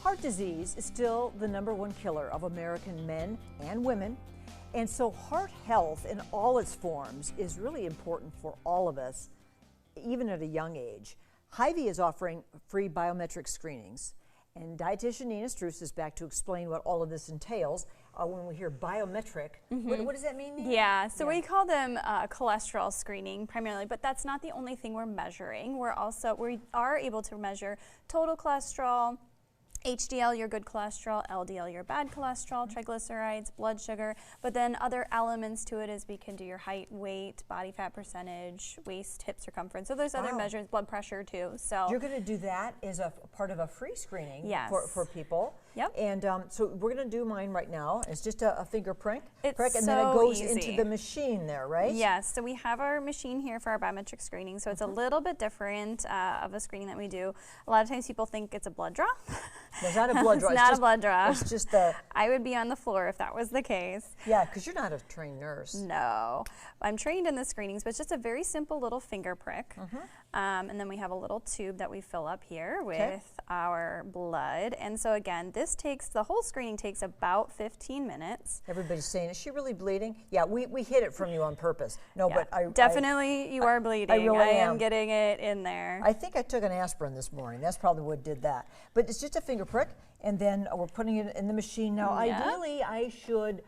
Heart disease is still the #1 killer of American men and women, and so heart health in all its forms is really important for all of us, even at a young age. Hy-Vee is offering free biometric screenings, and dietitian Nina Struess is back to explain what all of this entails. When we hear biometric, what does that mean, Nina? Yeah, so we call them cholesterol screening primarily, but that's not the only thing we're measuring. We are able to measure total cholesterol, HDL, your good cholesterol, LDL, your bad cholesterol, triglycerides, blood sugar, but then other elements to it is we can do your height, weight, body fat percentage, waist, hip circumference. So there's other measures, blood pressure too. So you're going to do that as a part of a free screening for people. Yep. And so we're going to do mine right now. It's just a finger prick, and then it goes into the machine there, right? Yes. So we have our machine here for our biometric screening. So it's a little bit different of a screening that we do. A lot of times people think it's a blood draw. No, it's not a blood draw. It's not a blood draw. It's just a... I would be on the floor if that was the case. Yeah, because you're not a trained nurse. No. I'm trained in the screenings, but it's just a very simple little finger prick. And then we have a little tube that we fill up here with our blood. And so again, the whole screening takes about 15 minutes. Everybody's saying, is she really bleeding? Yeah, we hid it from you on purpose. No, yeah, but definitely you are bleeding. I really am getting it in there. I think I took an aspirin this morning. That's probably what did that. But it's just a finger prick, and then we're putting it in the machine. Now, ideally, I should...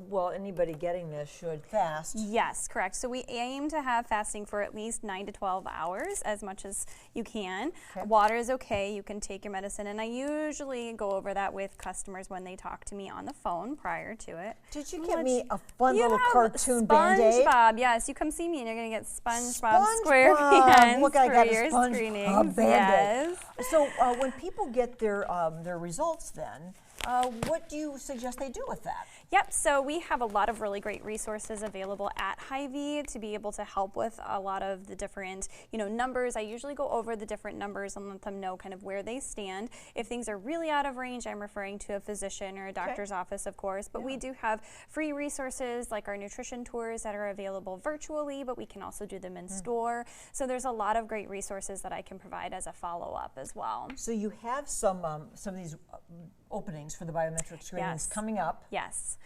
well, anybody getting this should fast. Yes, correct. So we aim to have fasting for at least 9 to 12 hours, as much as you can. Water is okay. You can take your medicine, and I usually go over that with customers when they talk to me on the phone prior to it. Did you get me a fun little cartoon Band-Aid? SpongeBob, yes. You come see me, and you're going to get SpongeBob SquarePants Look, I for got a your SpongeBob screenings. Band-Aid. Yes. So when people get their results then, what do you suggest they do with that? Yep, so we have a lot of really great resources available at Hy-Vee to be able to help with a lot of the different, numbers. I usually go over the different numbers and let them know kind of where they stand. If things are really out of range, I'm referring to a physician or a doctor's office, of course, but we do have free resources like our nutrition tours that are available virtually, but we can also do them in store. So there's a lot of great resources that I can provide as a follow-up as well. So you have some of these openings for the biometric screenings coming up. Yes.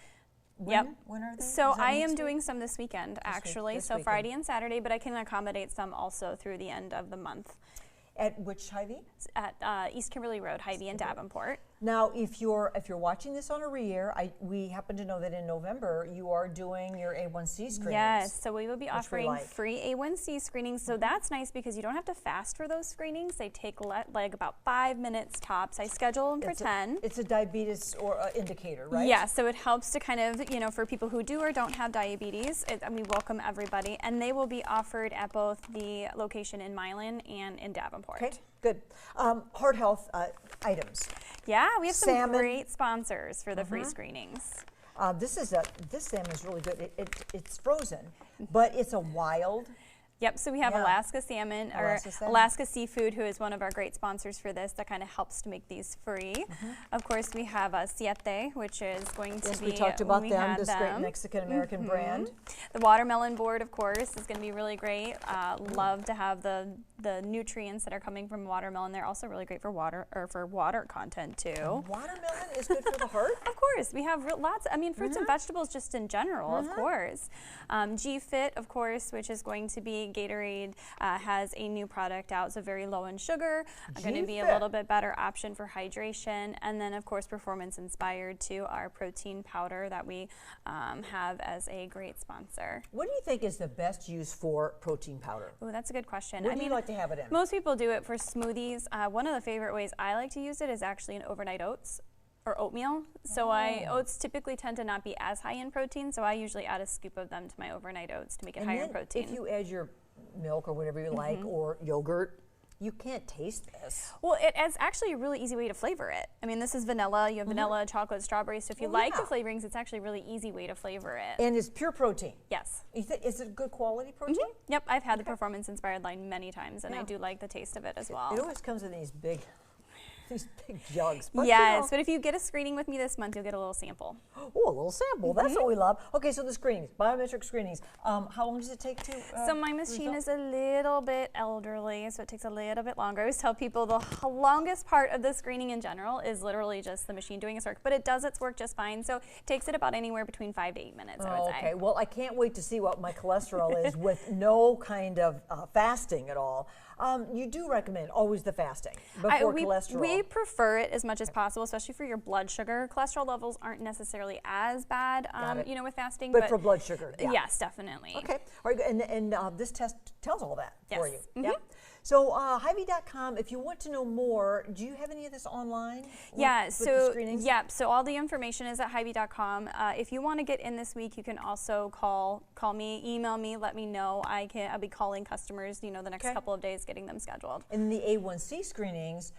When are they? So I am doing some this weekend, actually. So Friday and Saturday, but I can accommodate some also through the end of the month. At which Hy-Vee? At East Kimberly Road, Hy-Vee in Davenport. Now, if you're watching this on a re-air, we happen to know that in November you are doing your A1C screenings. Yes, so we will be offering free A1C screenings. So that's nice because you don't have to fast for those screenings. They take like about 5 minutes tops. I schedule them for 10. It's a diabetes indicator, right? Yeah, so it helps to kind of, for people who do or don't have diabetes, we welcome everybody. And they will be offered at both the location in Milan and in Davenport. Okay, good. Heart health items. Yeah, we have some great sponsors for the free screenings. This salmon is really good. It's frozen, but it's a wild. Yep, so we have Alaska Salmon, or Alaska Seafood, who is one of our great sponsors for this, that kind of helps to make these free. Of course, we have Siete, which is going to be... we talked about them, this great Mexican-American brand. The Watermelon Board, of course, is going to be really great. Love to have the nutrients that are coming from watermelon. They're also really great for water content, too. Watermelon is good for the heart? Of course. We have lots, fruits and vegetables just in general, of course. G-Fit, of course, which is going to be Gatorade has a new product out. It's very low in sugar, going to be a little bit better option for hydration. And then, of course, Performance Inspired too, our protein powder that we have as a great sponsor. What do you think is the best use for protein powder? Oh, that's a good question. What do you like to have it in? Most people do it for smoothies. One of the favorite ways I like to use it is actually in overnight oats or oatmeal. So oats typically tend to not be as high in protein, so I usually add a scoop of them to my overnight oats to make it higher in protein. If you add your milk or whatever you like, or yogurt, you can't taste this. Well, it is actually a really easy way to flavor it. This is vanilla. You have vanilla, chocolate, strawberry. So if you like the flavorings, it's actually a really easy way to flavor it. And it's pure protein. Yes. Is it good quality protein? Yep, I've had the Performance Inspired line many times, and I do like the taste of it as well. It always comes in these big These big jugs. But, Yes, but if you get a screening with me this month, you'll get a little sample. Oh, a little sample. That's what we love. Okay, so the screenings, biometric screenings. How long does it take to? So my machine is a little bit elderly, so it takes a little bit longer. I always tell people the longest part of the screening in general is literally just the machine doing its work, but it does its work just fine. So it takes it about anywhere between 5 to 8 minutes, I would say. Okay, well, I can't wait to see what my cholesterol is with no kind of fasting at all. You do recommend always the fasting before cholesterol. We prefer it as much as possible, especially for your blood sugar. Cholesterol levels aren't necessarily as bad, you know, with fasting. But for blood sugar, yeah. Yes, definitely. Okay, all right, and this test tells all that for you. Mm-hmm. Yeah. So Hy-Vee.com, if you want to know more, do you have any of this online? Yeah, with the screenings? so all the information is at Hy-Vee.com. If you want to get in this week, you can also call me, email me, let me know. I'll be calling customers, you know, the next couple of days, getting them scheduled. And the A1C screenings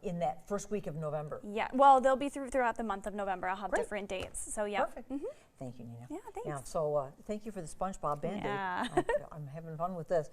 in that first week of November. Yeah, well, they'll be throughout the month of November. I'll have different dates. So yeah. Perfect. Thank you, Nina. Yeah, thanks. Yeah, so thank you for the SpongeBob Band-Aid. Yeah. I'm having fun with this.